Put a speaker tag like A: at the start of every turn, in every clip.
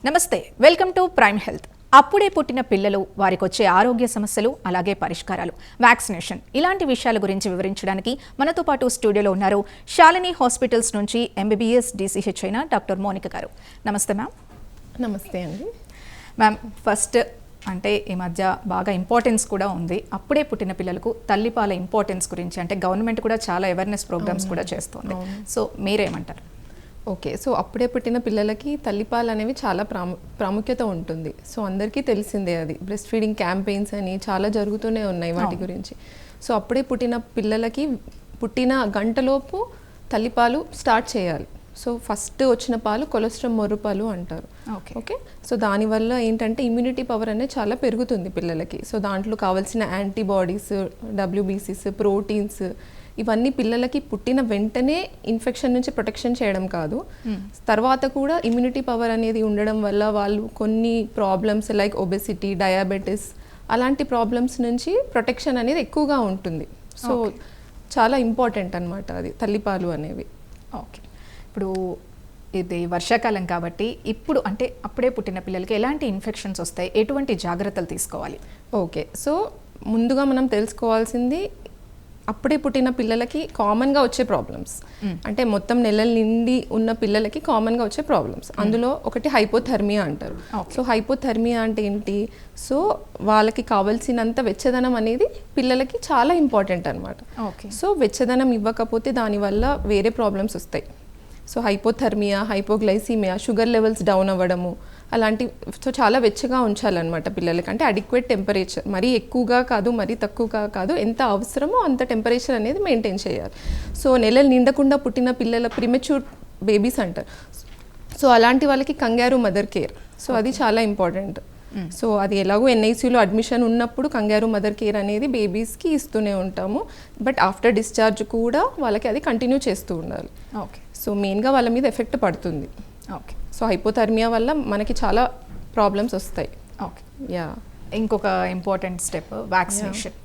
A: నమస్తే, welcome to prime health. అప్పుడే పుట్టిన పిల్లలు, వారికి వచ్చే ఆరోగ్య సమస్యలు, అలాగే పరిష్కారాలు, వ్యాక్సినేషన్ ఇలాంటి విషయాల గురించి వివరించడానికి మనతో పాటు స్టూడియోలో ఉన్నారు శాలిని హాస్పిటల్స్ నుంచి ఎంబీబీఎస్ DCH అయిన డాక్టర్ మోనిక గారు. నమస్తే మ్యామ్.
B: నమస్తే అండి.
A: మ్యామ్, ఫస్ట్ అంటే ఈ మధ్య బాగా ఇంపార్టెన్స్ కూడా ఉంది అప్పుడే పుట్టిన పిల్లలకు తల్లిపాల ఇంపార్టెన్స్ గురించి. అంటే గవర్నమెంట్ కూడా చాలా అవేర్నెస్ ప్రోగ్రామ్స్ కూడా చేస్తుంది. సో మీరేమంటారు?
B: ఓకే, సో అప్పుడే పుట్టిన పిల్లలకి తల్లిపాలు అనేవి చాలా ప్రాముఖ్యత ఉంటుంది. సో అందరికీ తెలిసిందే, అది బ్రెస్ట్ ఫీడింగ్ క్యాంపెయిన్స్ అని చాలా జరుగుతూనే ఉన్నాయి వాటి గురించి. సో అప్పుడే పుట్టిన పిల్లలకి పుట్టిన గంటలోపు తల్లిపాలు స్టార్ట్ చేయాలి. సో ఫస్ట్ వచ్చిన పాలు కొలెస్ట్రాల్ మొర్రుపాలు అంటారు. ఓకే, సో దానివల్ల ఏంటంటే ఇమ్యూనిటీ పవర్ అనేది చాలా పెరుగుతుంది పిల్లలకి. సో దాంట్లో కావాల్సిన యాంటీబాడీస్, WBCs, ప్రోటీన్స్ ఇవన్నీ పిల్లలకి పుట్టిన వెంటనే ఇన్ఫెక్షన్ నుంచి ప్రొటెక్షన్ చేయడం కాదు, తర్వాత కూడా ఇమ్యూనిటీ పవర్ అనేది ఉండడం వల్ల వాళ్ళు కొన్ని ప్రాబ్లమ్స్ లైక్ ఒబెసిటీ, డయాబెటీస్ అలాంటి ప్రాబ్లమ్స్ నుంచి ప్రొటెక్షన్ అనేది ఎక్కువగా ఉంటుంది. సో చాలా ఇంపార్టెంట్ అన్నమాట అది తల్లిపాలు అనేవి.
A: ఓకే, ఇప్పుడు ఇది వర్షాకాలం కాబట్టి ఇప్పుడు అంటే అప్పుడే పుట్టిన పిల్లలకి ఎలాంటి ఇన్ఫెక్షన్స్ వస్తాయి, ఎటువంటి జాగ్రత్తలు తీసుకోవాలి?
B: ఓకే, సో ముందుగా మనం తెలుసుకోవాల్సింది అప్పుడే పుట్టిన పిల్లలకి కామన్గా వచ్చే ప్రాబ్లమ్స్, అంటే మొత్తం నెలల నిండి ఉన్న పిల్లలకి కామన్గా వచ్చే ప్రాబ్లమ్స్. అందులో ఒకటి హైపోథర్మియా అంటారు. సో హైపోథర్మియా అంటే ఏంటి? సో వాళ్ళకి కావాల్సినంత వెచ్చదనం అనేది పిల్లలకి చాలా ఇంపార్టెంట్ అనమాట. సో వెచ్చదనం ఇవ్వకపోతే దానివల్ల వేరే ప్రాబ్లమ్స్ వస్తాయి. So hypothermia, hypoglycaemia, sugar levels down అవ్వడము అలాంటి. సో చాలా వెచ్చగా ఉంచాలన్నమాట పిల్లలకి. అంటే అడిక్వేట్ టెంపరేచర్, మరీ ఎక్కువగా కాదు మరీ తక్కువగా కాదు, ఎంత అవసరమో అంత టెంపరేచర్ అనేది మెయింటైన్ చేయాలి. సో నెలలు నిండకుండా పుట్టిన పిల్లల ప్రిమెచ్యూర్ బేబీస్ అంటారు. సో అలాంటి వాళ్ళకి కంగారు మదర్ కేర్, సో అది చాలా ఇంపార్టెంట్. సో అది ఎలాగో NICUలో అడ్మిషన్ ఉన్నప్పుడు కంగారు మదర్ కేర్ అనేది బేబీస్కి ఇస్తూనే ఉంటాము. బట్ ఆఫ్టర్ డిశ్చార్జ్ కూడా వాళ్ళకి అది కంటిన్యూ చేస్తూ ఉండాలి.
A: ఓకే,
B: సో మెయిన్గా వాళ్ళ మీద ఎఫెక్ట్ పడుతుంది.
A: ఓకే,
B: సో హైపోథర్మియా వల్ల మనకి చాలా ప్రాబ్లమ్స్ వస్తాయి.
A: ఓకే, ఇంకొక important step vaccination.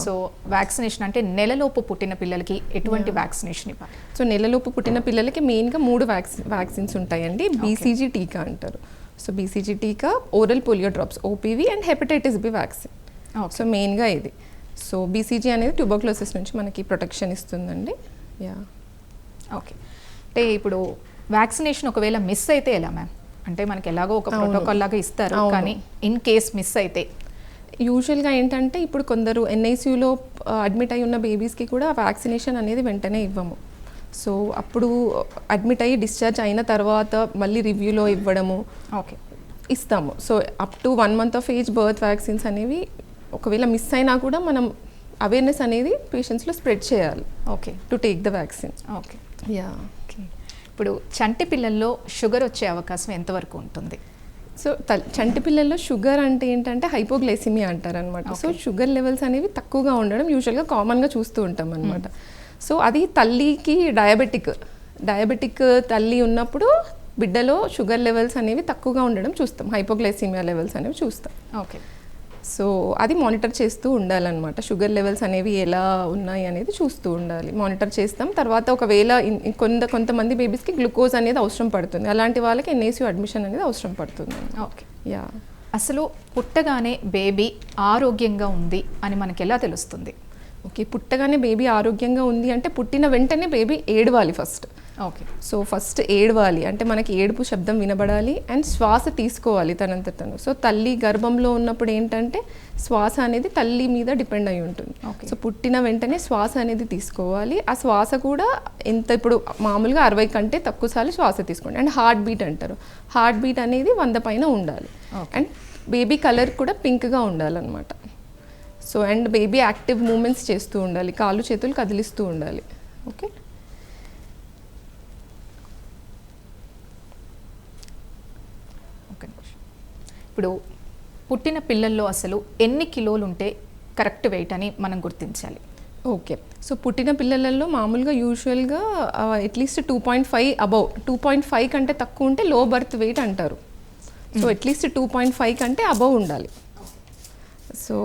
A: So vaccination అంటే నెలలోపు పుట్టిన పిల్లలకి ఎటువంటి వ్యాక్సినేషన్ ఇవ్వాలి?
B: సో నెలలోపు పుట్టిన పిల్లలకి మెయిన్గా 3 వ్యాక్సిన్స్ ఉంటాయండి. BCG టీకా అంటారు. సో BCG టీకా, oral polio drops OPV and hepatitis B vaccine. So మెయిన్గా ఇది. సో BCG అనేది ట్యూబర్క్లోసిస్ నుంచి మనకి ప్రొటెక్షన్ ఇస్తుందండి.
A: ఓకే, అంటే ఇప్పుడు వ్యాక్సినేషన్ ఒకవేళ మిస్ అయితే ఎలా మ్యామ్? అంటే మనకి ఎలాగో ఒక ప్రోటోకాల్ లాగా ఇస్తారు, కానీ ఇన్ కేస్ మిస్ అయితే
B: యూజువల్గా ఏంటంటే ఇప్పుడు కొందరు NICUలో అడ్మిట్ అయి ఉన్న బేబీస్కి కూడా వ్యాక్సినేషన్ అనేది వెంటనే ఇవ్వము. సో అప్పుడు అడ్మిట్ అయ్యి డిశ్చార్జ్ అయిన తర్వాత మళ్ళీ రివ్యూలో ఇవ్వడము ఇస్తాము. So up to 1 month of age birth vaccines అనేవి ఒకవేళ మిస్ అయినా కూడా మనం అవేర్నెస్ అనేది పేషెంట్స్లో స్ప్రెడ్ చేయాలి.
A: Okay,
B: to take the vaccine.
A: Okay, ఇప్పుడు చంటి పిల్లల్లో షుగర్ వచ్చే అవకాశం ఎంతవరకు ఉంటుంది?
B: సో చంటి పిల్లల్లో షుగర్ అంటే ఏంటంటే హైపోగ్లైసిమియా అంటారనమాట. సో షుగర్ లెవెల్స్ అనేవి తక్కువగా ఉండడం యూజువల్గా కామన్గా చూస్తూ ఉంటాం అనమాట. సో అది తల్లికి డయాబెటిక్ తల్లి ఉన్నప్పుడు బిడ్డలో షుగర్ లెవెల్స్ అనేవి తక్కువగా ఉండడం చూస్తాం, హైపోగ్లైసిమియా లెవెల్స్ అనేవి చూస్తాం.
A: ఓకే, సో
B: అది మానిటర్ చేస్తూ ఉండాలన్నమాట. షుగర్ లెవెల్స్ అనేవి ఎలా ఉన్నాయి అనేది చూస్తూ ఉండాలి, మానిటర్ చేస్తాం. తర్వాత ఒకవేళ కొంతమంది బేబీస్కి గ్లూకోజ్ అనేది అవసరం పడుతుంది, అలాంటి వాళ్ళకి NICU అడ్మిషన్ అనేది అవసరం పడుతుంది.
A: ఓకే, అసలు పుట్టగానే బేబీ ఆరోగ్యంగా ఉంది అని మనకి ఎలా తెలుస్తుంది?
B: ఓకే, పుట్టగానే బేబీ ఆరోగ్యంగా ఉంది అంటే పుట్టిన వెంటనే బేబీ ఏడవాలి ఫస్ట్.
A: ఓకే,
B: సో ఫస్ట్ ఏడవాలి అంటే మనకి ఏడుపు శబ్దం వినబడాలి అండ్ శ్వాస తీసుకోవాలి తనంత తను. సో తల్లి గర్భంలో ఉన్నప్పుడు ఏంటంటే శ్వాస అనేది తల్లి మీద డిపెండ్ అయి ఉంటుంది. సో పుట్టిన వెంటనే శ్వాస అనేది తీసుకోవాలి. ఆ శ్వాస కూడా ఇప్పుడు మామూలుగా 60 కంటే తక్కువ సార్లు శ్వాస తీసుకోండి. అండ్ హార్ట్ బీట్ అంటారు, హార్ట్ బీట్ అనేది 100 పైన ఉండాలి. అండ్ బేబీ కలర్ కూడా పింక్గా ఉండాలన్నమాట. So and baby active movements చేస్తూ ఉండాలి, కాళ్ళు చేతులు కదిలిస్తూ ఉండాలి. ఓకే,
A: ఇప్పుడు పుట్టిన పిల్లల్లో అసలు ఎన్ని కిలోలు ఉంటే కరెక్ట్ వెయిట్ అని మనం గుర్తించాలి?
B: ఓకే, సో పుట్టిన పిల్లలలో మామూలుగా యూజువల్గా అట్లీస్ట్ 2.5 అబౌవ్, 2.5 కంటే తక్కువ ఉంటే లో బర్త్ వెయిట్ అంటారు. సో అట్లీస్ట్ 2.5 కంటే అబౌవ్ ఉండాలి. సో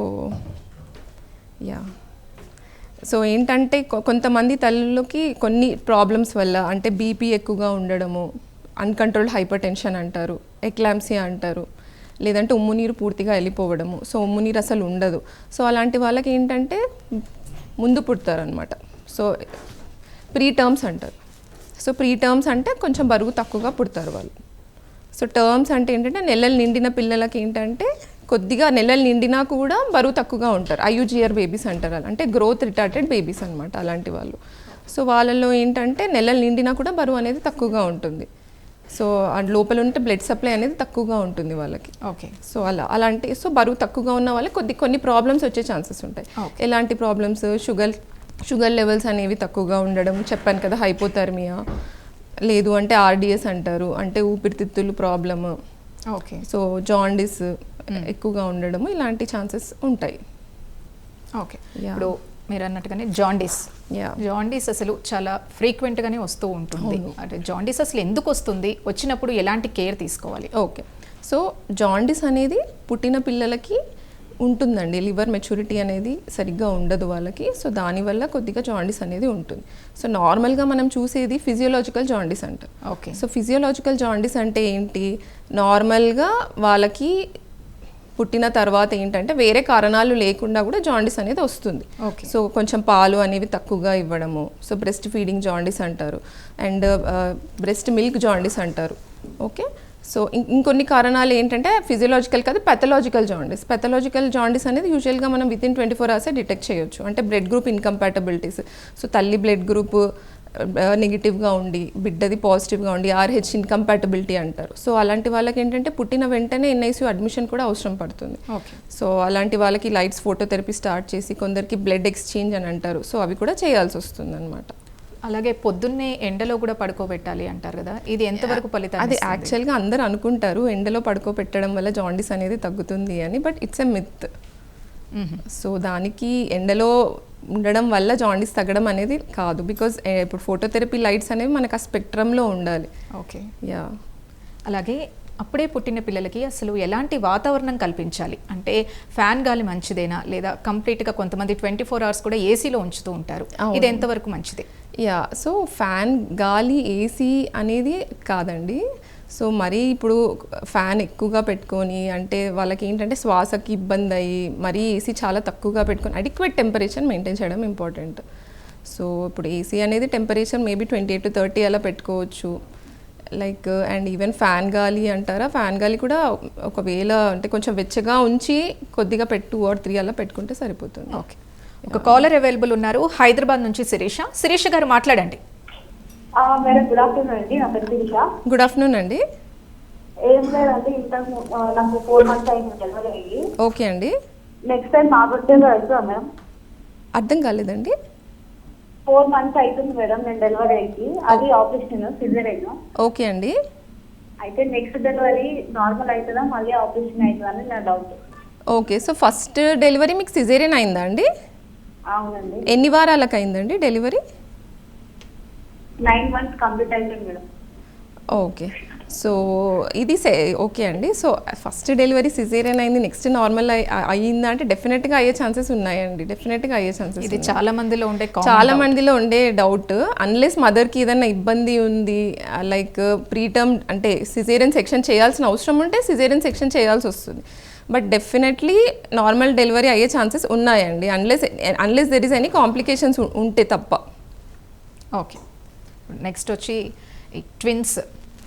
B: సో ఏంటంటే కొంతమంది తల్లులకి కొన్ని ప్రాబ్లమ్స్ వల్ల అంటే BP ఎక్కువగా ఉండడము, అన్కంట్రోల్డ్ హైపర్ టెన్షన్ అంటారు, ఎక్లాంప్సియా అంటారు, లేదంటే ఉమ్ము నీరు పూర్తిగా వెళ్ళిపోవడము, సో ఉమ్ము నీరు అసలు ఉండదు. సో అలాంటి వాళ్ళకి ఏంటంటే ముందు పుడతారనమాట. సో ప్రీ టర్మ్స్ అంటారు. సో ప్రీ టర్మ్స్ అంటే కొంచెం బరువు తక్కువగా పుడతారు వాళ్ళు. సో టర్మ్స్ అంటే ఏంటంటే నెలలు నిండిన పిల్లలకి ఏంటంటే కొద్దిగా నెలలు నిండినా కూడా బరువు తక్కువగా ఉంటారు. IUGR బేబీస్ అంటారు, అంటే గ్రోత్ రిటార్టెడ్ బేబీస్ అనమాట అలాంటి వాళ్ళు. సో వాళ్ళల్లో ఏంటంటే నెలలు నిండినా కూడా బరువు అనేది తక్కువగా ఉంటుంది. సో లోపల ఉంటే బ్లడ్ సప్లై అనేది తక్కువగా ఉంటుంది వాళ్ళకి.
A: ఓకే. సో
B: అలాంటి సో బరువు తక్కువగా ఉన్న వాళ్ళకి కొన్ని ప్రాబ్లమ్స్ వచ్చే ఛాన్సెస్ ఉంటాయి. ఎలాంటి ప్రాబ్లమ్స్? షుగర్ లెవెల్స్ అనేవి తక్కువగా ఉండడం, చెప్పాను కదా, హైపోథర్మియా, లేదు అంటే RDS అంటారు, అంటే ఊపిరితిత్తులు ప్రాబ్లమ్.
A: ఓకే.
B: సో జాండిస్ ఎక్కువగా ఉండడము, ఇలాంటి ఛాన్సెస్ ఉంటాయి.
A: ఓకే. ఇప్పుడు మీరు అన్నట్టుగానే జాండీస్ అసలు చాలా ఫ్రీక్వెంట్గానే వస్తూ ఉంటుంది. అంటే జాండీస్ అసలు ఎందుకు వస్తుంది, వచ్చినప్పుడు ఎలాంటి కేర్ తీసుకోవాలి?
B: ఓకే. సో జాండీస్ అనేది పుట్టిన పిల్లలకి ఉంటుందండి. లివర్ మెచ్యూరిటీ అనేది సరిగ్గా ఉండదు వాళ్ళకి. సో దానివల్ల కొద్దిగా జాండీస్ అనేది ఉంటుంది. సో నార్మల్గా మనం చూసేది ఫిజియోలాజికల్ జాండీస్ అంటారు.
A: ఓకే.
B: సో ఫిజియోలాజికల్ జాండీస్ అంటే ఏంటి? నార్మల్గా వాళ్ళకి పుట్టిన తర్వాత ఏంటంటే వేరే కారణాలు లేకుండా కూడా జాండీస్ అనేది వస్తుంది. సో కొంచెం పాలు అనేవి తక్కువగా ఇవ్వడము, సో బ్రెస్ట్ ఫీడింగ్ జాండీస్ అంటారు, అండ్ బ్రెస్ట్ మిల్క్ జాండీస్ అంటారు. ఓకే. సో ఇంకొన్ని కారణాలు ఏంటంటే ఫిజియోలాజికల్ కాదు, పెథలాజికల్ జాండీస్ అనేది యూజువల్గా మనం వితిన్ 24 hours డిటెక్ట్ చేయొచ్చు. అంటే బ్లడ్ గ్రూప్ ఇన్కంపాటబిలిటీస్, సో తల్లి బ్లడ్ గ్రూప్ నెగిటివ్గా ఉండి బిడ్డది పాజిటివ్గా ఉండి RH ఇన్కంపాటబిలిటీ అంటారు. సో అలాంటి వాళ్ళకి ఏంటంటే పుట్టిన వెంటనే NICU అడ్మిషన్ కూడా అవసరం పడుతుంది. సో అలాంటి వాళ్ళకి లైట్స్ ఫోటోథెరపీ స్టార్ట్ చేసి, కొందరికి బ్లడ్ ఎక్స్చేంజ్ అని అంటారు, సో అవి కూడా చేయాల్సి వస్తుంది అనమాట.
A: అలాగే పొద్దున్నే ఎండలో కూడా పడుకోబెట్టాలి అంటారు కదా, ఇది ఎంతవరకు ఫలితం?
B: అది యాక్చువల్గా అందరూ అనుకుంటారు ఎండలో పడుకోబెట్టడం వల్ల జాండీస్ అనేది తగ్గుతుంది అని, but it's a myth. So దానికి ఎండలో ఉండడం వల్ల జాండీస్ తగ్గడం అనేది కాదు. బికాజ్ ఇప్పుడు ఫోటోథెరపీ లైట్స్ అనేవి మనకు ఆ స్పెక్ట్రంలో ఉండాలి.
A: ఓకే.
B: యా.
A: అలాగే అప్పుడే పుట్టిన పిల్లలకి అసలు ఎలాంటి వాతావరణం కల్పించాలి? అంటే ఫ్యాన్ గాలి మంచిదేనా, లేదా కంప్లీట్గా కొంతమంది 24 hours కూడా ఏసీలో ఉంచుతూ ఉంటారు, ఇది ఎంతవరకు మంచిది?
B: యా. సో ఫ్యాన్ గాలి ఏసీ అనేది కాదండి. సో మరీ ఇప్పుడు ఫ్యాన్ ఎక్కువగా పెట్టుకొని, అంటే వాళ్ళకి ఏంటంటే శ్వాసకి ఇబ్బంది అయ్యి మరీ ఏసీ చాలా తక్కువగా పెట్టుకొని అడిక్వేట్ టెంపరేచర్ మెయింటైన్ చేయడం ఇంపార్టెంట్. సో ఇప్పుడు ఏసీ అనేది టెంపరేచర్ మేబీ 28 to 30 అలా పెట్టుకోవచ్చు. లైక్ అండ్ ఈవెన్ ఫ్యాన్ గాలి అంటారా, ఫ్యాన్ గాలి కూడా ఒకవేళ అంటే కొంచెం వెచ్చగా ఉంచి కొద్దిగా 2 or 3 అలా పెట్టుకుంటే సరిపోతుంది.
A: ఓకే. ఒక కాలర్ అవైలబుల్ ఉన్నారు, హైదరాబాద్ నుంచి శిరీష గారు, మాట్లాడండి.
C: మేడం, గుడ్ ఆఫ్టర్నూన్ అండి. నా పేరు శిరీష.
B: గుడ్ ఆఫ్టర్నూన్ అండి.
C: ఏం లేదండి, నాకు 4 months అయింది డెలివరీ అయ్యి.
B: ఓకే అండి.
C: నెక్స్ట్ టైం మా బర్త్డేలో వెళ్తాం మేడం.
B: అర్థం కాలేదండి.
C: 4 months అవుతుంది మేడం నేను డెలివరీ అయ్యి. అది ఆపరేషన్ సిజేరియన్.
B: ఓకే అండి.
C: అయితే నెక్స్ట్ డెలివరీ నార్మల్ అవుతుందా, మళ్ళీ ఆపరేషన్ అవుతుందా అని నా doubt.
B: Okay. So first delivery మీకు సిజేరియన్ అయిందా అండి?
C: అవునండి.
B: ఎన్ని వారాలకు అయిందండి డెలివరీ?
C: 9 months కంప్లీట్ అయిపోయింది మేడం.
B: ఓకే. సో ఇది ఓకే అండి. సో ఫస్ట్ డెలివరీ సిజేరియన్ అయింది, నెక్స్ట్ నార్మల్ అయ్యిందా అంటే డెఫినెట్గా అయ్యే ఛాన్సెస్ ఉన్నాయండి. డెఫినెట్గా అయ్యే ఛాన్సెస్.
A: ఇది చాలా మందిలో
B: ఉండే డౌట్. అన్లెస్ మదర్కి ఏదైనా ఇబ్బంది ఉంది, లైక్ ప్రీటర్మ్ అంటే సిజేరియన్ సెక్షన్ చేయాల్సిన అవసరం ఉంటే సిజేరియన్ సెక్షన్ చేయాల్సి వస్తుంది. బట్ డెఫినెట్లీ నార్మల్ డెలివరీ అయ్యే ఛాన్సెస్ ఉన్నాయండి, unless there is any complications ఉంటే తప్ప.
A: ఓకే. నెక్స్ట్ వచ్చి ట్విన్స్.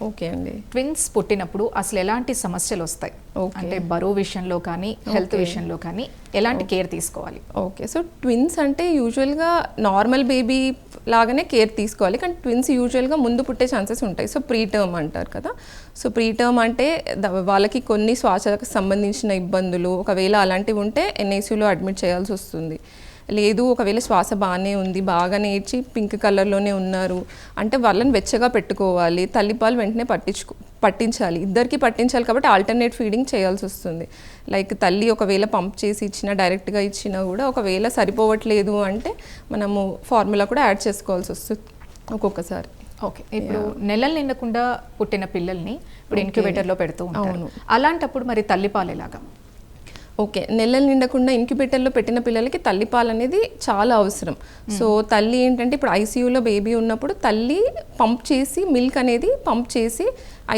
B: ఓకే అండి.
A: ట్విన్స్ పుట్టినప్పుడు అసలు ఎలాంటి సమస్యలు వస్తాయి? అంటే బరువు విషయంలో కానీ హెల్త్ విషయంలో కానీ ఎలాంటి కేర్ తీసుకోవాలి?
B: ఓకే. సో ట్విన్స్ అంటే యూజువల్గా నార్మల్ బేబీ లాగానే కేర్ తీసుకోవాలి, కానీ ట్విన్స్ యూజువల్గా ముందు పుట్టే ఛాన్సెస్ ఉంటాయి. సో ప్రీటర్మ్ అంటారు కదా. సో ప్రీటర్మ్ అంటే వాళ్ళకి కొన్ని శ్వాసకు సంబంధించిన ఇబ్బందులు ఒకవేళ అలాంటివి ఉంటే NICUలో అడ్మిట్ చేయాల్సి వస్తుంది. లేదు ఒకవేళ శ్వాస బాగానే ఉంది, బాగా నేర్చి పింక్ కలర్లోనే ఉన్నారు అంటే వాళ్ళని వెచ్చగా పెట్టుకోవాలి, తల్లిపాలు వెంటనే పట్టించాలి, ఇద్దరికి పట్టించాలి. కాబట్టి ఆల్టర్నేట్ ఫీడింగ్ చేయాల్సి వస్తుంది. లైక్ తల్లి ఒకవేళ పంప్ చేసి ఇచ్చినా డైరెక్ట్గా ఇచ్చినా కూడా ఒకవేళ సరిపోవట్లేదు అంటే మనము ఫార్ములా కూడా యాడ్ చేసుకోవాల్సి వస్తుంది ఒక్కొక్కసారి.
A: ఓకే. ఇప్పుడు నెలలు నిండకుండా పుట్టిన పిల్లల్ని ఇప్పుడు ఇంక్యుబేటర్లో పెడుతూ ఉంటారు, అలాంటప్పుడు మరి తల్లిపాలు ఎలాగా?
B: ఓకే, నెలలు నిండకుండా ఇంక్యుబేటర్లో పెట్టిన పిల్లలకి తల్లిపాలు అనేది చాలా అవసరం. సో తల్లి ఏంటంటే ఇప్పుడు ఐసీయూలో బేబీ ఉన్నప్పుడు తల్లి పంప్ చేసి మిల్క్ అనేది పంప్ చేసి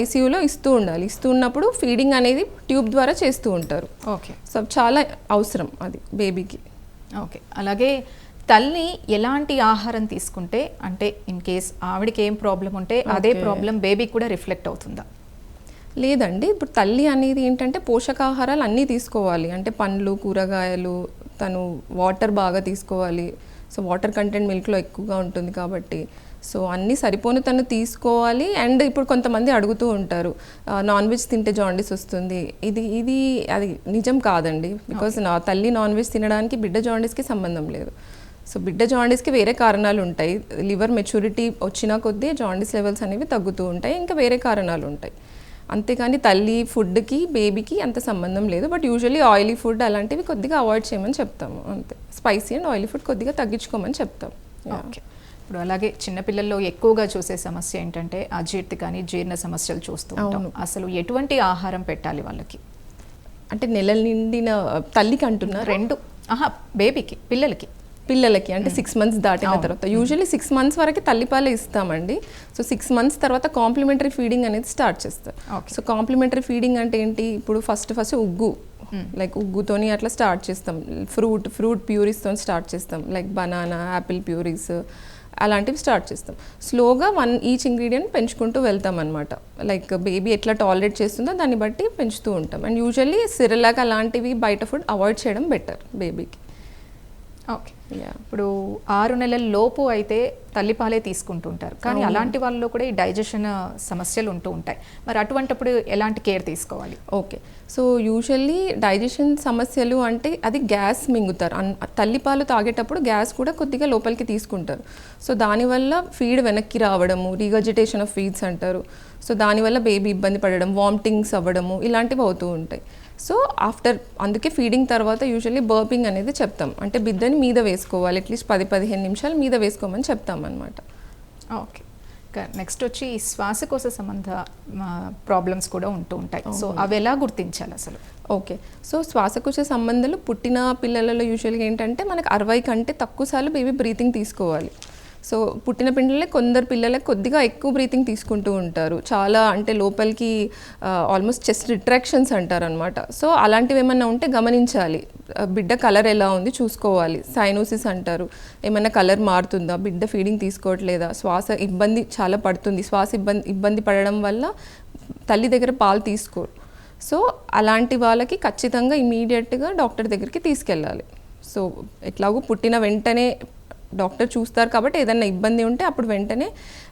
B: ఐసీయూలో ఇస్తూ ఉండాలి. ఇస్తూ ఉన్నప్పుడు ఫీడింగ్ అనేది ట్యూబ్ ద్వారా చేస్తూ ఉంటారు.
A: ఓకే.
B: సో చాలా అవసరం అది బేబీకి.
A: ఓకే. అలాగే తల్లి ఎలాంటి ఆహారం తీసుకుంటే, అంటే ఇన్ కేస్ ఆవిడకి ఏం ప్రాబ్లం ఉంటే అదే ప్రాబ్లం బేబీకి కూడా రిఫ్లెక్ట్ అవుతుందా?
B: లేదండి, ఇప్పుడు తల్లి అనేది ఏంటంటే పోషకాహారాలు అన్నీ తీసుకోవాలి. అంటే పండ్లు, కూరగాయలు, తను వాటర్ బాగా తీసుకోవాలి. సో వాటర్ కంటెంట్ మిల్క్లో ఎక్కువగా ఉంటుంది కాబట్టి సో అన్నీ సరిపోను తను తీసుకోవాలి. అండ్ ఇప్పుడు కొంతమంది అడుగుతూ ఉంటారు నాన్ వెజ్ తింటే జాండీస్ వస్తుంది. ఇది అది నిజం కాదండి. బికాజ్ నా తల్లి నాన్ వెజ్ తినడానికి బిడ్డ జాండీస్కి సంబంధం లేదు. సో బిడ్డ జాండీస్కి వేరే కారణాలు ఉంటాయి. లివర్ మెచ్యూరిటీ వచ్చిన కొద్దీ జాండీస్ లెవెల్స్ అనేవి తగ్గుతూ ఉంటాయి, ఇంకా వేరే కారణాలు ఉంటాయి. అంతేకాని తల్లి ఫుడ్కి బేబీకి అంత సంబంధం లేదు. బట్ యూజువల్లీ ఆయిలీ ఫుడ్ అలాంటివి కొద్దిగా అవాయిడ్ చేయమని చెప్తాము అంతే. స్పైసీ అండ్ ఆయిలీ ఫుడ్ కొద్దిగా తగ్గించుకోమని చెప్తాం.
A: ఓకే. ఇప్పుడు అలాగే చిన్నపిల్లల్లో ఎక్కువగా చూసే సమస్య ఏంటంటే అజీర్తి కానీ జీర్ణ సమస్యలు చూస్తూ ఉంటాం. అసలు ఎటువంటి ఆహారం పెట్టాలి వాళ్ళకి?
B: అంటే నెలలు నిండిన తల్లికి అంటున్నారు?
A: రెండు. బేబీకి, పిల్లలకి
B: అంటే 6 months దాటిన తర్వాత యూజువల్లీ 6 months వరకు తల్లిపాలే ఇస్తామండి. సో 6 months తర్వాత కాంప్లిమెంటరీ ఫీడింగ్ అనేది స్టార్ట్ చేస్తారు. సో కాంప్లిమెంటరీ ఫీడింగ్ అంటే ఏంటి? ఇప్పుడు ఫస్ట్ ఉగ్గు, లైక్ ఉగ్గుతోని అట్లా స్టార్ట్ చేస్తాం. ఫ్రూట్ ప్యూరీస్తో స్టార్ట్ చేస్తాం, లైక్ బనానా, యాపిల్ ప్యూరీస్ అలాంటివి స్టార్ట్ చేస్తాం. స్లోగా ఈచ్ ఇంగ్రీడియంట్ పెంచుకుంటూ వెళ్తాం అనమాట. లైక్ బేబీ ఎట్లా టాలరేట్ చేస్తుందో దాన్ని బట్టి పెంచుతూ ఉంటాం. అండ్ యూజువల్లీ సిరిలాక్ అలాంటివి బయట ఫుడ్ అవాయిడ్ చేయడం బెటర్ బేబీకి.
A: ఓకే. ఇప్పుడు 6 నెలల లోపు అయితే తల్లిపాలే తీసుకుంటుంటారు, కానీ అలాంటి వాళ్ళలో కూడా ఈ డైజెషన్ సమస్యలు ఉంటూ ఉంటాయి. మరి అటువంటిప్పుడు ఎలాంటి కేర్ తీసుకోవాలి?
B: ఓకే, సో యూజువల్లీ డైజెషన్ సమస్యలు అంటే అది గ్యాస్ మింగుతారు. తల్లిపాలు తాగేటప్పుడు గ్యాస్ కూడా కొద్దిగా లోపలికి తీసుకుంటారు. సో దానివల్ల ఫీడ్ వెనక్కి రావడము, రీగజిటేషన్ ఆఫ్ ఫీడ్స్ అంటారు. సో దానివల్ల బేబీ ఇబ్బంది పడడం, వామిటింగ్స్ అవ్వడము ఇలాంటివి అవుతూ ఉంటాయి. సో అందుకే ఫీడింగ్ తర్వాత యూజువల్లీ బర్పింగ్ అనేది చెప్తాం. అంటే బిడ్డని మీద వేసుకోవాలి, అట్లీస్ట్ 10-15 నిమిషాలు మీద వేసుకోమని చెప్తాం అనమాట.
A: ఓకే. నెక్స్ట్ వచ్చి శ్వాసకోశ సంబంధ ప్రాబ్లమ్స్ కూడా ఉంటూ ఉంటాయి. సో అవి ఎలా గుర్తించాలి అసలు?
B: ఓకే, సో శ్వాసకోశ సంబంధాలు పుట్టిన పిల్లలలో యూజువల్గా ఏంటంటే మనకు 60 కంటే తక్కువ సార్లు బేబీ బ్రీతింగ్ తీసుకోవాలి. సో పుట్టిన పిల్లలే కొందరు పిల్లలకి కొద్దిగా ఎక్కువ బ్రీతింగ్ తీసుకుంటూ ఉంటారు. చాలా అంటే లోపలికి ఆల్మోస్ట్ చెస్ట్ రిట్రాక్షన్స్ అంటారు అనమాట. సో అలాంటివి ఏమన్నా ఉంటే గమనించాలి. బిడ్డ కలర్ ఎలా ఉంది చూసుకోవాలి. సైనోసిస్ అంటారు, ఏమన్నా కలర్ మారుతుందా, బిడ్డ ఫీడింగ్ తీసుకోవట్లేదా, శ్వాస ఇబ్బంది చాలా పడుతుంది, శ్వాస ఇబ్బంది పడడం వల్ల తల్లి దగ్గర పాలు తీసుకోరు. సో అలాంటి వాళ్ళకి ఖచ్చితంగా ఇమీడియట్గా డాక్టర్ దగ్గరికి తీసుకెళ్ళాలి. సో ఎట్లాగో పుట్టిన వెంటనే డాక్టర్ చూస్తారు కాబట్టి ఏదైనా ఇబ్బంది ఉంటే అప్పుడు వెంటనే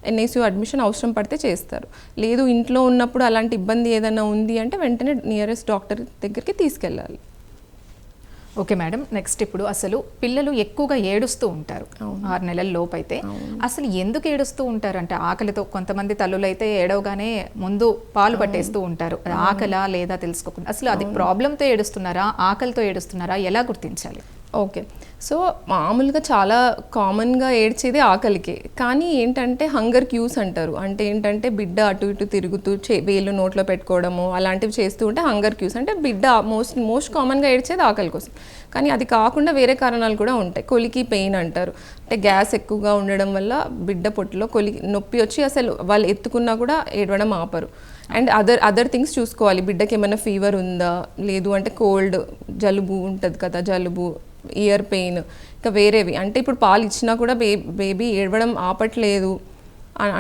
B: ఎన్ఐసియు అడ్మిషన్ అవసరం పడితే చేస్తారు. లేదు ఇంట్లో ఉన్నప్పుడు అలాంటి ఇబ్బంది ఏదైనా ఉంది అంటే వెంటనే నియరెస్ట్ డాక్టర్ దగ్గరికి తీసుకెళ్ళాలి.
A: ఓకే మేడం, నెక్స్ట్ ఇప్పుడు అసలు పిల్లలు ఎక్కువగా ఏడుస్తూ ఉంటారు 6 నెలల లోపు అయితే. అసలు ఎందుకు ఏడుస్తూ ఉంటారు? అంటే ఆకలితో, కొంతమంది తల్లులు అయితే ఏడవగానే ముందు పాలు పట్టేస్తూ ఉంటారు. ఆకలా లేదా తెలుసుకోకుండా అసలు అది ప్రాబ్లంతో ఏడుస్తున్నారా, ఆకలితో ఏడుస్తున్నారా, ఎలా గుర్తించాలి?
B: ఓకే, సో మామూలుగా చాలా కామన్గా ఏడ్చేది ఆకలికే. కానీ ఏంటంటే హంగర్ క్యూస్ అంటారు. అంటే ఏంటంటే బిడ్డ అటు ఇటు తిరుగుతూ వేళ్ళు నోట్లో పెట్టుకోవడము అలాంటివి చేస్తూ ఉంటే హంగర్ క్యూస్. అంటే బిడ్డ మోస్ట్ కామన్గా ఏడ్చేది ఆకలి కోసం. కానీ అది కాకుండా వేరే కారణాలు కూడా ఉంటాయి. కొలికి పెయిన్ అంటారు. అంటే గ్యాస్ ఎక్కువగా ఉండడం వల్ల బిడ్డ పొట్టులో నొప్పి వచ్చి అసలు వాళ్ళు ఎత్తుకున్నా కూడా ఏడవడం ఆపరు. అండ్ అదర్ థింగ్స్ చూసుకోవాలి. బిడ్డకి ఏమైనా ఫీవర్ ఉందా, లేదు అంటే కోల్డ్, జలుబు ఉంటుంది కదా, జలుబు, ఇయర్ పెయిన్, ఇంకా వేరేవి. అంటే ఇప్పుడు పాలు ఇచ్చినా కూడా బేబీ ఏడవడం ఆపట్లేదు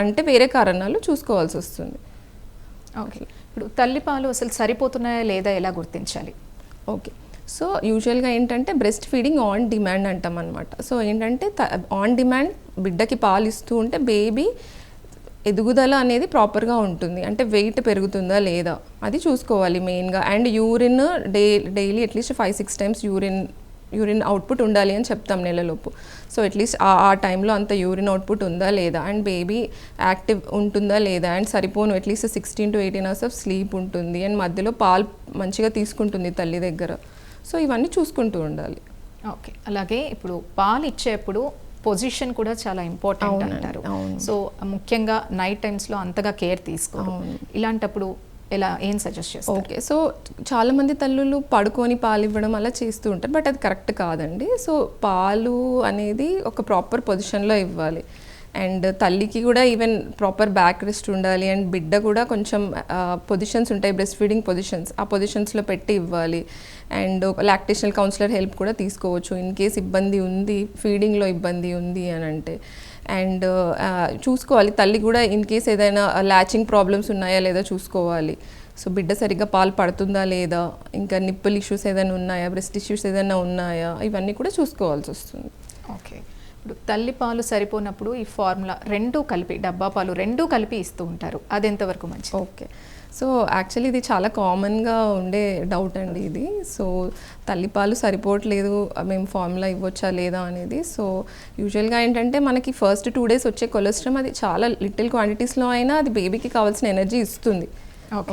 B: అంటే వేరే కారణాలు చూసుకోవాల్సి వస్తుంది.
A: ఓకే, ఇప్పుడు తల్లిపాలు అసలు సరిపోతున్నాయా లేదా ఎలా గుర్తించాలి?
B: ఓకే, సో యూజువల్గా ఏంటంటే బ్రెస్ట్ ఫీడింగ్ ఆన్ డిమాండ్ అంటాం అనమాట. సో ఏంటంటే ఆన్ డిమాండ్ బిడ్డకి పాలు ఇస్తూ ఉంటే బేబీ ఎదుగుదల అనేది ప్రాపర్గా ఉంటుంది. అంటే వెయిట్ పెరుగుతుందా లేదా అది చూసుకోవాలి మెయిన్గా. And urine daily at least 5-6 times urine output ఉండాలి అని చెప్తాం నెలలోపు. సో అట్లీస్ట్ ఆ టైంలో అంత యూరిన్ అవుట్పుట్ ఉందా లేదా, అండ్ బేబీ యాక్టివ్ ఉంటుందా లేదా, అండ్ సరిపోను at least 16 to 18 hours of sleep ఉంటుంది, అండ్ మధ్యలో పాలు మంచిగా తీసుకుంటుంది తల్లి దగ్గర. సో ఇవన్నీ చూసుకుంటూ ఉండాలి.
A: ఓకే, అలాగే ఇప్పుడు పాలు ఇచ్చేప్పుడు పొజిషన్ కూడా చాలా ఇంపార్టెంట్ అంటారు. సో ముఖ్యంగా నైట్ టైమ్స్లో అంతగా కేర్ తీసుకోరు. ఇలాంటప్పుడు ఎలా ఏం సజెస్ట్ చేస్తారు?
B: ఓకే, సో చాలామంది తల్లులు పడుకొని పాలు ఇవ్వడం అలా చేస్తూ ఉంటారు, బట్ అది కరెక్ట్ కాదండి. సో పాలు అనేది ఒక ప్రాపర్ పొజిషన్లో ఇవ్వాలి, అండ్ తల్లికి కూడా ఈవెన్ ప్రాపర్ బ్యాక్ రెస్ట్ ఉండాలి, అండ్ బిడ్డ కూడా కొంచెం పొజిషన్స్ ఉంటాయి, బ్రెస్ట్ ఫీడింగ్ పొజిషన్స్, ఆ పొజిషన్స్లో పెట్టి ఇవ్వాలి. అండ్ లాక్టేషనల్ కౌన్సిలర్ హెల్ప్ కూడా తీసుకోవచ్చు ఇన్ కేస్ ఇబ్బంది ఉంది, ఫీడింగ్లో ఇబ్బంది ఉంది అని అంటే. అండ్ చూసుకోవాలి తల్లి కూడా ఇన్ కేస్ ఏదైనా లాచింగ్ ప్రాబ్లమ్స్ ఉన్నాయా లేదా చూసుకోవాలి. సో బిడ్డ సరిగ్గా పాలు పడుతుందా లేదా, ఇంకా నిప్పుల్ ఇష్యూస్ ఏదైనా ఉన్నాయా, బ్రెస్ట్ ఇష్యూస్ ఏదైనా ఉన్నాయా, ఇవన్నీ కూడా చూసుకోవాల్సి వస్తుంది.
A: ఓకే, ఇప్పుడు తల్లి పాలు సరిపోనప్పుడు ఈ ఫార్ములా రెండూ కలిపి, డబ్బా పాలు రెండూ కలిపి ఇస్తూ ఉంటారు, అది ఎంతవరకు మంచిది?
B: ఓకే, సో యాక్చువల్లీ ఇది చాలా కామన్గా ఉండే డౌట్ అండి ఇది. సో తల్లిపాలు సరిపోవట్లేదు, మేము ఫార్ములా ఇవ్వచ్చా లేదా అనేది. సో యూజువల్గా ఏంటంటే మనకి ఫస్ట్ 2 days వచ్చే కొలెస్ట్రాల్ అది చాలా లిటిల్ క్వాంటిటీస్లో అయినా అది బేబీకి కావాల్సిన ఎనర్జీ ఇస్తుంది.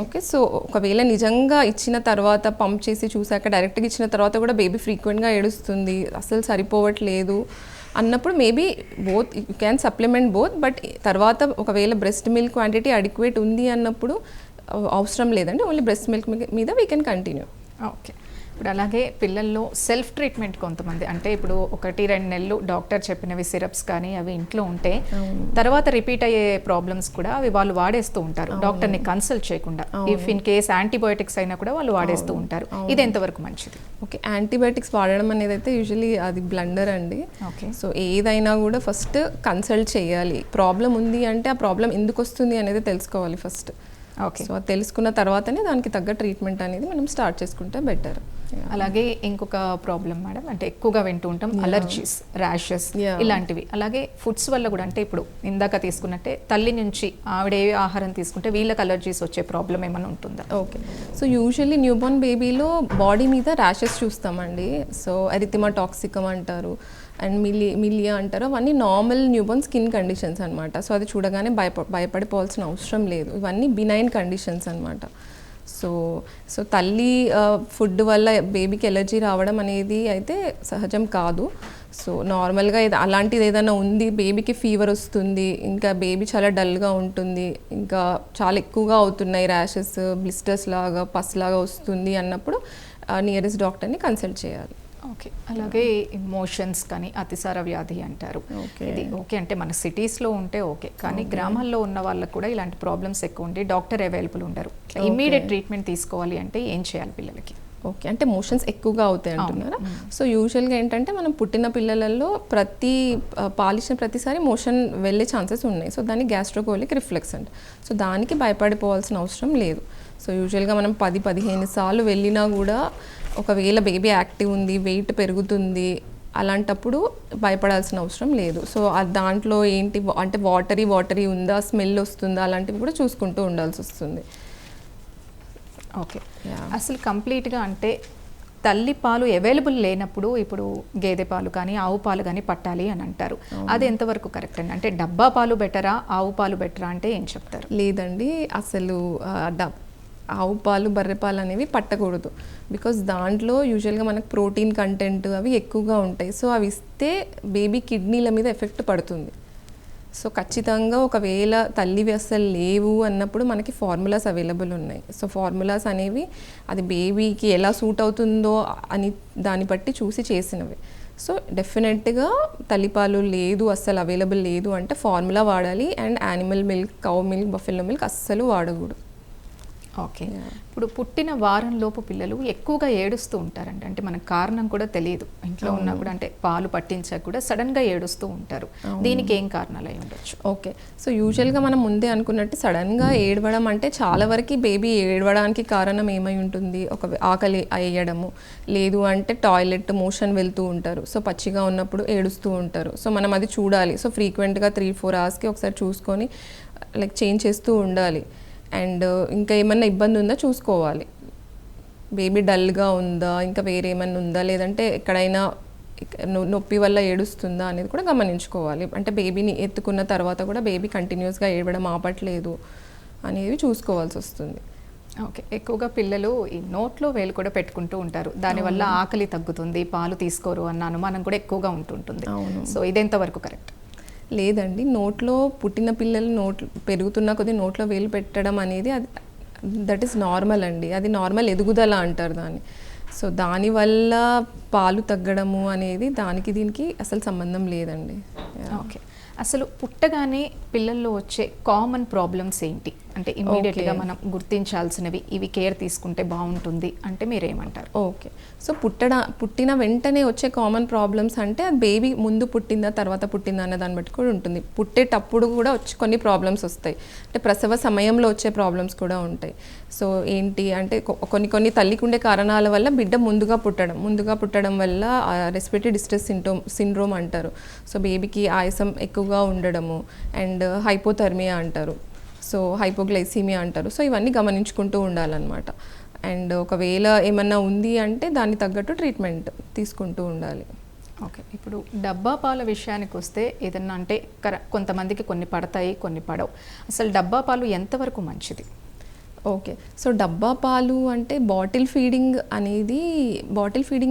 B: ఓకే, సో ఒకవేళ నిజంగా ఇచ్చిన తర్వాత పంప్ చేసి చూసాక డైరెక్ట్గా ఇచ్చిన తర్వాత కూడా బేబీ ఫ్రీక్వెంట్గా ఏడుస్తుంది, అసలు సరిపోవట్లేదు అన్నప్పుడు maybe both you can supplement both, but తర్వాత ఒకవేళ బ్రెస్ట్ మిల్క్ క్వాంటిటీ అడిక్వేట్ ఉంది అన్నప్పుడు అవసరం లేదండి, ఓన్లీ బ్రెస్ట్ మిల్క్ మీద వీ కెన్ కంటిన్యూ.
A: ఓకే, ఇప్పుడు అలాగే పిల్లల్లో సెల్ఫ్ ట్రీట్మెంట్ కొంతమంది, అంటే ఇప్పుడు 1-2 నెలలు డాక్టర్ చెప్పినవి సిరప్స్ కానీ అవి ఇంట్లో ఉంటే తర్వాత రిపీట్ అయ్యే ప్రాబ్లమ్స్ కూడా అవి వాళ్ళు వాడేస్తూ ఉంటారు డాక్టర్ని కన్సల్ట్ చేయకుండా. ఇఫ్ ఇన్ కేస్ యాంటీబయోటిక్స్ అయినా కూడా వాళ్ళు వాడేస్తూ ఉంటారు, ఇది ఎంతవరకు మంచిది?
B: ఓకే, యాంటీబయాటిక్స్ వాడడం అనేది అయితే యూజువలీ అది బ్లండర్ అండి.
A: ఓకే,
B: సో ఏదైనా కూడా ఫస్ట్ కన్సల్ట్ చేయాలి. ప్రాబ్లం ఉంది అంటే ఆ ప్రాబ్లం ఎందుకు వస్తుంది అనేది తెలుసుకోవాలి ఫస్ట్.
A: ఓకే,
B: సో అది తెలుసుకున్న తర్వాతనే దానికి తగ్గ ట్రీట్మెంట్ అనేది మనం స్టార్ట్ చేసుకుంటే బెటర్.
A: అలాగే ఇంకొక ప్రాబ్లం మేడం, అంటే ఎక్కువగా వింటూ ఉంటాం అలర్జీస్, ర్యాషెస్ ఇలాంటివి. అలాగే ఫుడ్స్ వల్ల కూడా, అంటే ఇప్పుడు ఇందాక తీసుకున్నట్టే తల్లి నుంచి ఆవిడ ఏ ఆహారం తీసుకుంటే వీళ్ళకి అలర్జీస్ వచ్చే ప్రాబ్లం ఏమైనా ఉంటుందా?
B: ఓకే, సో యూజువల్లీ న్యూబార్న్ బేబీలో బాడీ మీద ర్యాషెస్ చూస్తామండి. సో ఎరిథిమా టాక్సికమ్ అంటారు అండ్ మిలియా అంటారు, అవన్నీ నార్మల్ న్యూబార్న్ స్కిన్ కండిషన్స్ అనమాట. సో అది చూడగానే భయపడిపోవాల్సిన అవసరం లేదు, ఇవన్నీ బినైన్ కండిషన్స్ అనమాట. సో తల్లి ఫుడ్ వల్ల బేబీకి ఎలర్జీ రావడం అనేది అయితే సహజం కాదు. సో నార్మల్గా అలాంటిది ఏదైనా ఉంది, బేబీకి ఫీవర్ వస్తుంది, ఇంకా బేబీ చాలా డల్గా ఉంటుంది, ఇంకా చాలా ఎక్కువగా అవుతున్నాయి ర్యాషెస్, బ్లిస్టర్స్ లాగా పస్ లాగా వస్తుంది అన్నప్పుడు నియరెస్ట్ డాక్టర్ని కన్సల్ట్ చేయాలి.
A: ఓకే, అలాగే మోషన్స్ కానీ అతిసార వ్యాధి అంటారు, ఇది ఓకే అంటే మన సిటీస్లో ఉంటే ఓకే, కానీ గ్రామాల్లో ఉన్న వాళ్ళకు కూడా ఇలాంటి ప్రాబ్లమ్స్ ఎక్కువ ఉండి డాక్టర్ అవైలబుల్ ఉండరు. ఇమ్మీడియట్ ట్రీట్మెంట్ తీసుకోవాలి అంటే ఏం చేయాలి పిల్లలకి?
B: ఓకే, అంటే మోషన్స్ ఎక్కువగా అవుతాయి అంటున్నారా? సో యూజువల్గా ఏంటంటే మనం పుట్టిన పిల్లలలో పాలిచ్చిన ప్రతిసారి మోషన్ వెళ్ళే ఛాన్సెస్ ఉన్నాయి. సో దాన్ని గ్యాస్ట్రోకోలిక్ రిఫ్లెక్స్ అంట. సో దానికి భయపడిపోవాల్సిన అవసరం లేదు. సో యూజువల్గా మనం 10-15 సార్లు వెళ్ళినా కూడా ఒకవేళ బేబీ యాక్టివ్ ఉంది, వెయిట్ పెరుగుతుంది, అలాంటప్పుడు భయపడాల్సిన అవసరం లేదు. సో దాంట్లో ఏంటి అంటే వాటరీ ఉందా, స్మెల్ వస్తుందా, అలాంటివి కూడా చూసుకుంటూ ఉండాల్సి వస్తుంది.
A: ఓకే, అసలు కంప్లీట్గా అంటే తల్లి పాలు అవైలబుల్ లేనప్పుడు ఇప్పుడు గేదె పాలు కానీ ఆవు పాలు కానీ పట్టాలి అని అంటారు, అది ఎంతవరకు కరెక్ట్ అండి? అంటే డబ్బా పాలు బెటరా, ఆవు పాలు బెటరా అంటే ఏం చెప్తారు?
B: లేదండి, అసలు ఆవు పాలు బర్రె పాలు అనేవి పట్టకూడదు. బికాజ్ దాంట్లో యూజువల్గా మనకు ప్రోటీన్ కంటెంట్ అవి ఎక్కువగా ఉంటాయి. సో అవి ఇస్తే బేబీ కిడ్నీల మీద ఎఫెక్ట్ పడుతుంది. సో ఖచ్చితంగా ఒకవేళ తల్లివి అసలు లేవు అన్నప్పుడు మనకి ఫార్ములాస్ అవైలబుల్ ఉన్నాయి. సో ఫార్ములాస్ అనేవి అది బేబీకి ఎలా సూట్ అవుతుందో అని దాన్ని బట్టి చూసి చేసినవి. సో డెఫినెట్గా తల్లిపాలు లేదు, అస్సలు అవైలబుల్ లేదు అంటే ఫార్ములా వాడాలి. And animal milk, cow milk, buffalo milk అస్సలు వాడకూడదు.
A: ఓకే, ఇప్పుడు పుట్టిన వారం లోపు పిల్లలు ఎక్కువగా ఏడుస్తూ ఉంటారండి, అంటే మనకు కారణం కూడా తెలియదు, ఇంట్లో ఉన్నా కూడా అంటే పాలు పట్టించాక కూడా సడన్గా ఏడుస్తూ ఉంటారు, దీనికి ఏం కారణాలు అయి ఉండొచ్చు?
B: ఓకే, సో యూజువల్గా మనం ముందే అనుకున్నట్టు సడన్గా ఏడవడం అంటే చాలా వరకు బేబీ ఏడవడానికి కారణం ఏమై ఉంటుంది? ఒక ఆకలి వేయడము, లేదు అంటే టాయిలెట్ మోషన్ వెళ్తూ ఉంటారు, సో పచ్చిగా ఉన్నప్పుడు ఏడుస్తూ ఉంటారు. సో మనం అది చూడాలి. సో ఫ్రీక్వెంట్గా 3-4 అవర్స్కి ఒకసారి చూసుకొని లైక్ చేంజ్ చేస్తూ ఉండాలి. అండ్ ఇంకా ఏమన్నా ఇబ్బంది ఉందా చూసుకోవాలి, బేబీ డల్గా ఉందా, ఇంకా వేరే ఏమన్నా ఉందా, లేదంటే ఎక్కడైనా నొప్పి వల్ల ఏడుస్తుందా అనేది కూడా గమనించుకోవాలి. అంటే బేబీని ఎత్తుకున్న తర్వాత కూడా బేబీ కంటిన్యూస్గా ఏడవడం ఆపట్లేదు అనేది చూసుకోవాల్సి వస్తుంది.
A: ఓకే, ఎక్కువగా పిల్లలు ఈ నోట్లో వేలు కూడా పెట్టుకుంటూ ఉంటారు, దానివల్ల ఆకలి తగ్గుతుంది, పాలు తీసుకోరు అన్న అనుమానం కూడా ఎక్కువగా ఉంటుంటుంది. So ఇదెంతవరకు correct?
B: లేదండి, నోట్లో పుట్టిన పిల్లలు పెరుగుతున్న కొద్ది నోట్లో వేలు పెట్టడం అనేది దట్ ఈస్ నార్మల్ అండి, అది నార్మల్ ఎదుగుదల అంటారు దాన్ని. సో దానివల్ల పాలు తగ్గడము అనేది దానికి దీనికి అసలు సంబంధం లేదండి.
A: ఓకే, అసలు పుట్టగానే పిల్లల్లో వచ్చే కామన్ ప్రాబ్లమ్స్ ఏంటి? అంటే ఇమీడియట్గా మనం గుర్తించాల్సినవి, ఇవి కేర్ తీసుకుంటే బాగుంటుంది అంటే మీరేమంటారు?
B: ఓకే, సో పుట్టిన వెంటనే వచ్చే కామన్ ప్రాబ్లమ్స్ అంటే అది బేబీ ముందు పుట్టిందా తర్వాత పుట్టిందా అనే దాన్ని బట్టి కూడా ఉంటుంది. పుట్టేటప్పుడు కూడా వచ్చి కొన్ని ప్రాబ్లమ్స్ వస్తాయి, అంటే ప్రసవ సమయంలో వచ్చే ప్రాబ్లమ్స్ కూడా ఉంటాయి. సో ఏంటి అంటే కొన్ని తల్లికి ఉండే కారణాల వల్ల బిడ్డ ముందుగా పుట్టడం వల్ల రెస్పిరేటరీ డిస్ట్రెస్ సిండ్రోమ్ అంటారు. సో బేబీకి ఆయాసం ఎక్కువగా ఉండడము అండ్ హైపోథర్మియా అంటారు, సో హైపోగ్లైసీమియా అంటారు. సో ఇవన్నీ గమనించుకుంటూ ఉండాలన్నమాట. అండ్ ఒకవేళ ఏమన్నా ఉంది అంటే దాన్ని తగ్గట్టు ట్రీట్మెంట్ తీసుకుంటూ ఉండాలి.
A: ఓకే, ఇప్పుడు డబ్బా పాల విషయానికి వస్తే ఏదన్నా అంటే కొంతమందికి కొన్ని పడతాయి, కొన్ని పడవు. అసలు డబ్బా పాలు ఎంతవరకు మంచిది?
B: ఓకే, సో డబ్బా పాలు అంటే బాటిల్ ఫీడింగ్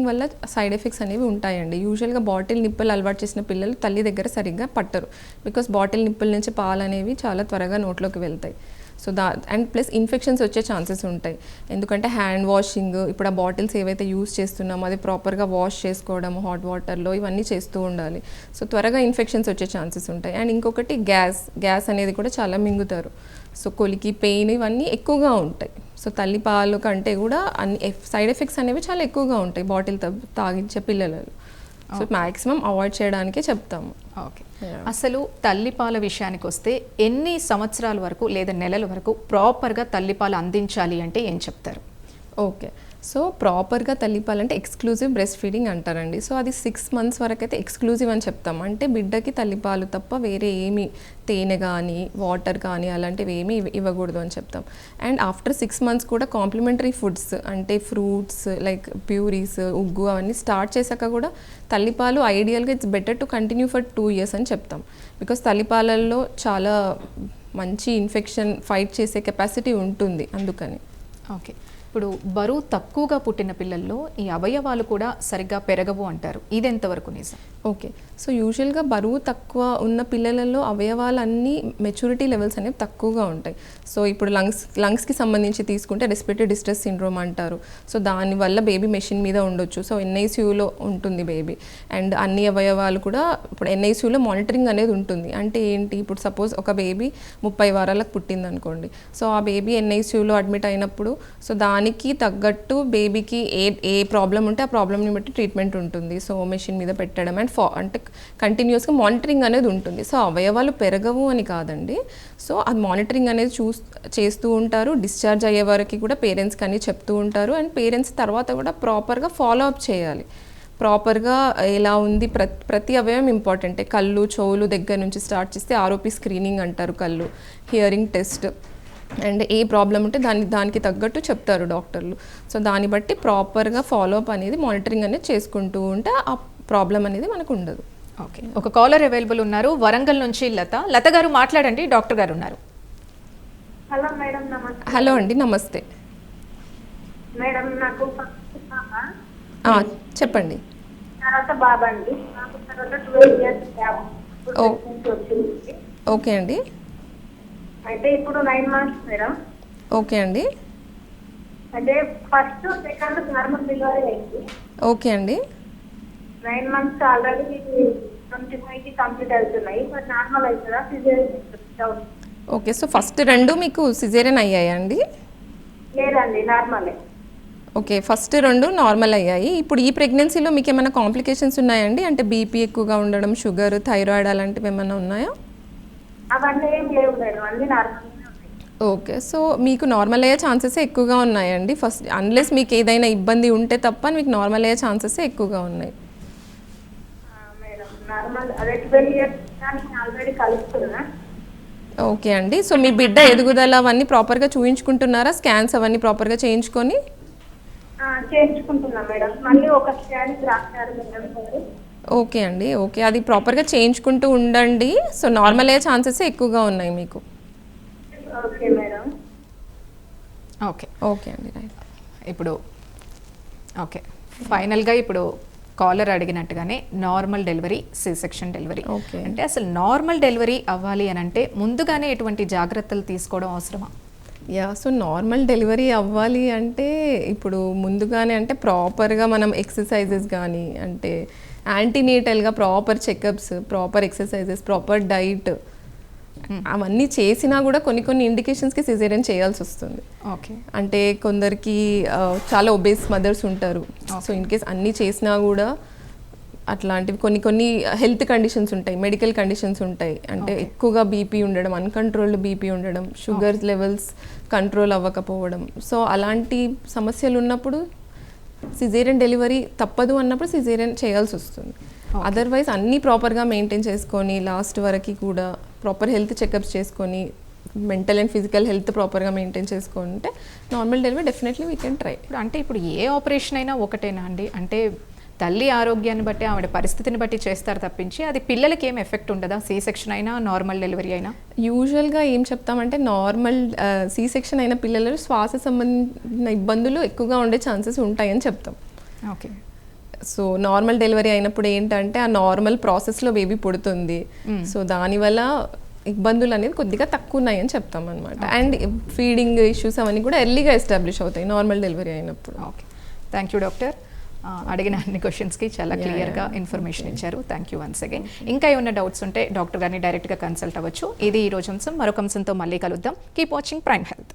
B: వల్ల సైడ్ ఎఫెక్ట్స్ అనేవి ఉంటాయండి. యూజువల్గా బాటిల్ నిప్పులు అలవాటు చేసిన పిల్లలు తల్లి దగ్గర సరిగ్గా పట్టరు, బికాస్ బాటిల్ నిప్పుల నుంచి పాలు అనేవి చాలా త్వరగా నోట్లోకి వెళ్తాయి. సో అండ్ ప్లస్ ఇన్ఫెక్షన్స్ వచ్చే ఛాన్సెస్ ఉంటాయి, ఎందుకంటే హ్యాండ్ వాషింగ్, ఇప్పుడు ఆ బాటిల్స్ ఏవైతే యూస్ చేస్తున్నామో అది ప్రాపర్గా వాష్ చేసుకోవడం హాట్ వాటర్లో ఇవన్నీ చేస్తూ ఉండాలి. సో త్వరగా ఇన్ఫెక్షన్స్ వచ్చే ఛాన్సెస్ ఉంటాయి. అండ్ ఇంకొకటి గ్యాస్ అనేది కూడా చాలా మింగుతారు. సో కొలికి, పెయిన్ ఇవన్నీ ఎక్కువగా ఉంటాయి. సో తల్లి పాలు కంటే కూడా అన్ని సైడ్ ఎఫెక్ట్స్ అనేవి చాలా ఎక్కువగా ఉంటాయి బాటిల్ తాగించే పిల్లలలో. సో మ్యాక్సిమం అవాయిడ్ చేయడానికే చెప్తాము.
A: ఓకే, అసలు తల్లిపాల విషయానికి వస్తే ఎన్ని సంవత్సరాల వరకు లేదా నెలల వరకు ప్రాపర్గా తల్లిపాలు అందించాలి అంటే ఏం చెప్తారు?
B: ఓకే, సో ప్రాపర్గా తల్లిపాలు అంటే ఎక్స్క్లూజివ్ బ్రెస్ట్ ఫీడింగ్ అంటారండి. సో అది 6 months వరకు అయితే ఎక్స్క్లూజివ్ అని చెప్తాం, అంటే బిడ్డకి తల్లిపాలు తప్ప వేరే ఏమి తేనె కానీ వాటర్ కానీ అలాంటివి ఏమీ ఇవ్వకూడదు అని చెప్తాం. అండ్ ఆఫ్టర్ 6 months కూడా కాంప్లిమెంటరీ ఫుడ్స్ అంటే ఫ్రూట్స్ లైక్ ప్యూరీస్, ఉగ్గు అవన్నీ స్టార్ట్ చేశాక కూడా తల్లిపాలు ఐడియల్గా it's better to continue for 2 years అని చెప్తాం, బికాస్ తల్లిపాలల్లో చాలా మంచి ఇన్ఫెక్షన్ ఫైట్ చేసే కెపాసిటీ ఉంటుంది అందుకని.
A: ఓకే, ఇప్పుడు బరువు తక్కువగా పుట్టిన పిల్లల్లో ఈ అవయవాలు కూడా సరిగ్గా పెరగవు అంటారు, ఇది ఎంతవరకు నిజం?
B: ఓకే, సో యూజువల్గా బరువు తక్కువ ఉన్న పిల్లలలో అవయవాలన్నీ మెచ్యూరిటీ లెవెల్స్ అనేవి తక్కువగా ఉంటాయి. సో ఇప్పుడు లంగ్స్కి సంబంధించి తీసుకుంటే రెస్పిరేటరీ డిస్ట్రెస్ సిండ్రోమ్ అంటారు. సో దానివల్ల బేబీ మెషిన్ మీద ఉండొచ్చు. సో NICUలో ఉంటుంది బేబీ. అండ్ అన్ని అవయవాలు కూడా ఇప్పుడు NICUలో మానిటరింగ్ అనేది ఉంటుంది. అంటే ఏంటి, ఇప్పుడు సపోజ్ ఒక బేబీ 30 వారాలకు పుట్టింది అనుకోండి. సో ఆ బేబీ NICUలో అడ్మిట్ అయినప్పుడు సో దానికి తగ్గట్టు బేబీకి ఏ ప్రాబ్లం ఉంటే ఆ ప్రాబ్లమ్ని బట్టి ట్రీట్మెంట్ ఉంటుంది. సో మెషిన్ మీద పెట్టడం అండ్ అంటే కంటిన్యూస్గా మానిటరింగ్ అనేది ఉంటుంది. సో అవయవాలు పెరగవు అని కాదండి, సో అది మానిటరింగ్ అనేది చేస్తూ ఉంటారు. డిశ్చార్జ్ అయ్యే వరకు కూడా పేరెంట్స్కి అని చెప్తూ ఉంటారు. అండ్ పేరెంట్స్ తర్వాత కూడా ప్రాపర్గా ఫాలో అప్ చేయాలి. ప్రాపర్గా ఎలా ఉంది ప్రతి అవయవం ఇంపార్టెంటే. కళ్ళు, చెవులు దగ్గర నుంచి స్టార్ట్ చేస్తే ROP స్క్రీనింగ్ అంటారు, కళ్ళు, hearing test, and A problem ఉంటే దానికి తగ్గట్టు చెప్తారు డాక్టర్లు. సో దాన్ని బట్టి ప్రాపర్గా ఫాలోఅప్ అనేది మానిటరింగ్ అనేది చేసుకుంటూ ఉంటే ఆ ప్రాబ్లం అనేది మనకు ఉండదు.
A: ఓకే, ఒక కాలర్ అవైలబుల్ ఉన్నారు, వరంగల్ నుంచి లత గారు మాట్లాడండి, డాక్టర్ గారు ఉన్నారు.
C: హలో మేడం, నమస్తే.
B: హలో అండి, నమస్తే
C: మేడం, నాకు
B: చెప్పండి.
C: తర్వాత బాబా అండి, నాకు తర్వాత 12 years వచ్చింది.
B: ఓకే అండి,
C: అయితే ఇప్పుడు 9 months మేడం.
B: ఓకే అండి,
C: అంటే ఫస్ట్ సెకండ్ నార్మల్ డెలివరీ అయింది.
B: ఓకే అండి,
C: 9 months ఆల్రెడీ 25కి కంప్లీట్ అవుతున్నాయి. బట్ నార్మల్ అవుతుందా సిజేరియన్?
B: ఓకే, సో ఫస్ట్ 2 మీకు సిజేరియన్ అయ్యాయా అండి?
C: లేదండి, నార్మలే.
B: ఓకే, ఫస్ట్ 2 నార్మల్ అయ్యాయి. ఇప్పుడు ఈ ప్రెగ్నెన్సీలో మీకు ఏమైనా కాంప్లికేషన్స్ ఉన్నాయండి? అంటే బీపీ ఎక్కువగా ఉండడం, షుగర్, థైరాయిడ్ అలాంటివి ఏమైనా ఉన్నాయా?
C: అవన్నీ ఏం లేవు మేడం, అన్ని నార్మల్.
B: ఓకే, సో మీకు నార్మల్ అయ్యే ఛాన్సెస్ ఎక్కువగా ఉన్నాయండి. ఫస్ట్ అన్లెస్ మీకు ఏదైనా ఇబ్బంది ఉంటే తప్ప మీకు నార్మల్ అయ్యే ఛాన్సెస్ ఎక్కువగా ఉన్నాయి.
C: మేడం నార్మల్ అదే 12 years ఆల్రెడీ కలుస్తున్నా.
B: ఓకే అండి, సో మీ బిడ్డ ఎదుగుదల అవన్నీ ప్రాపర్గా చూయించుకుంటున్నారా? స్కాన్స్ అవన్నీ ప్రాపర్గా చేయించుకొని?
C: చేయించుకుంటున్నా మేడం. మళ్ళీ ఒక స్కాన్ రాస్తారు మేడం.
B: ఓకే అండి, ఓకే, అది ప్రాపర్గా చేయించుకుంటూ ఉండండి. సో నార్మల్ అయ్యే ఛాన్సెస్ ఎక్కువగా ఉన్నాయి మీకు.
C: Okay madam.
A: ఓకే
B: ఓకే అండి, రైట్.
A: ఇప్పుడు ఓకే, ఫైనల్గా ఇప్పుడు కాలర్ అడిగినట్టుగానే normal delivery, C-section delivery,
B: okay,
A: అంటే అసలు నార్మల్ డెలివరీ అవ్వాలి అని అంటే ముందుగానే ఎటువంటి జాగ్రత్తలు తీసుకోవడం అవసరమా?
B: సో నార్మల్ డెలివరీ అవ్వాలి అంటే ఇప్పుడు ముందుగానే అంటే ప్రాపర్గా మనం ఎక్సర్సైజెస్ కానీ అంటే యాంటీనేటల్గా proper checkups, proper exercises, proper diet అవన్నీ చేసినా కూడా కొన్ని ఇండికేషన్స్కి సిజేరియన్ చేయాల్సి వస్తుంది.
A: ఓకే.
B: అంటే కొందరికి చాలా ఒబేస్ మదర్స్ ఉంటారు. సో ఇన్ కేస్ అన్నీ చేసినా కూడా అట్లాంటివి కొన్ని హెల్త్ కండిషన్స్ ఉంటాయి, మెడికల్ కండిషన్స్ ఉంటాయి. అంటే ఎక్కువగా బీపీ ఉండడం, అన్కంట్రోల్డ్ బీపీ ఉండడం, షుగర్ లెవెల్స్ కంట్రోల్ అవ్వకపోవడం. సో అలాంటి సమస్యలు ఉన్నప్పుడు సిజేరియన్ డెలివరీ తప్పదు అన్నప్పుడు సిజేరియన్ చేయాల్సి వస్తుంది. అదర్వైజ్ అన్నీ ప్రాపర్గా మెయింటైన్ చేసుకొని లాస్ట్ వరకు కూడా ప్రాపర్ హెల్త్ చెకప్స్ చేసుకొని మెంటల్ అండ్ ఫిజికల్ హెల్త్ ప్రాపర్గా మెయింటైన్ చేసుకుంటే normal delivery definitely we can try.
A: ఇప్పుడు ఏ ఆపరేషన్ అయినా ఒకటేనా అండి? అంటే తల్లి ఆరోగ్యాన్ని బట్టి ఆవిడ పరిస్థితిని బట్టి చేస్తారు తప్పించి అది పిల్లలకి ఏం ఎఫెక్ట్ ఉండదా? సి సెక్షన్ అయినా నార్మల్ డెలివరీ అయినా?
B: యూజువల్గా ఏం చెప్తామంటే నార్మల్ సి సెక్షన్ అయిన పిల్లలు శ్వాస సంబంధించిన ఇబ్బందులు ఎక్కువగా ఉండే ఛాన్సెస్ ఉంటాయని చెప్తాం.
A: ఓకే.
B: సో నార్మల్ డెలివరీ అయినప్పుడు ఏంటంటే ఆ నార్మల్ ప్రాసెస్లో బేబీ పుడుతుంది. సో దానివల్ల ఇబ్బందులు అనేది కొద్దిగా తక్కువ ఉన్నాయని చెప్తాం అనమాట. అండ్ ఫీడింగ్ ఇష్యూస్ అవన్నీ కూడా ఎర్లీగా ఎస్టాబ్లిష్ అవుతాయి నార్మల్ డెలివరీ అయినప్పుడు.
A: Okay, thank you doctor. అడిగిన అన్ని క్వశ్చన్స్కి చాలా క్లియర్గా ఇన్ఫర్మేషన్ ఇచ్చారు. Thank you once again. ఇంకా ఏమైనా డౌట్స్ ఉంటే డాక్టర్ గారిని డైరెక్ట్గా కన్సల్ట్ అవ్వచ్చు. ఇది ఈ రోజు అంశం. మరొక అంశంతో మళ్ళీ కలుద్దాం. Keep watching prime health.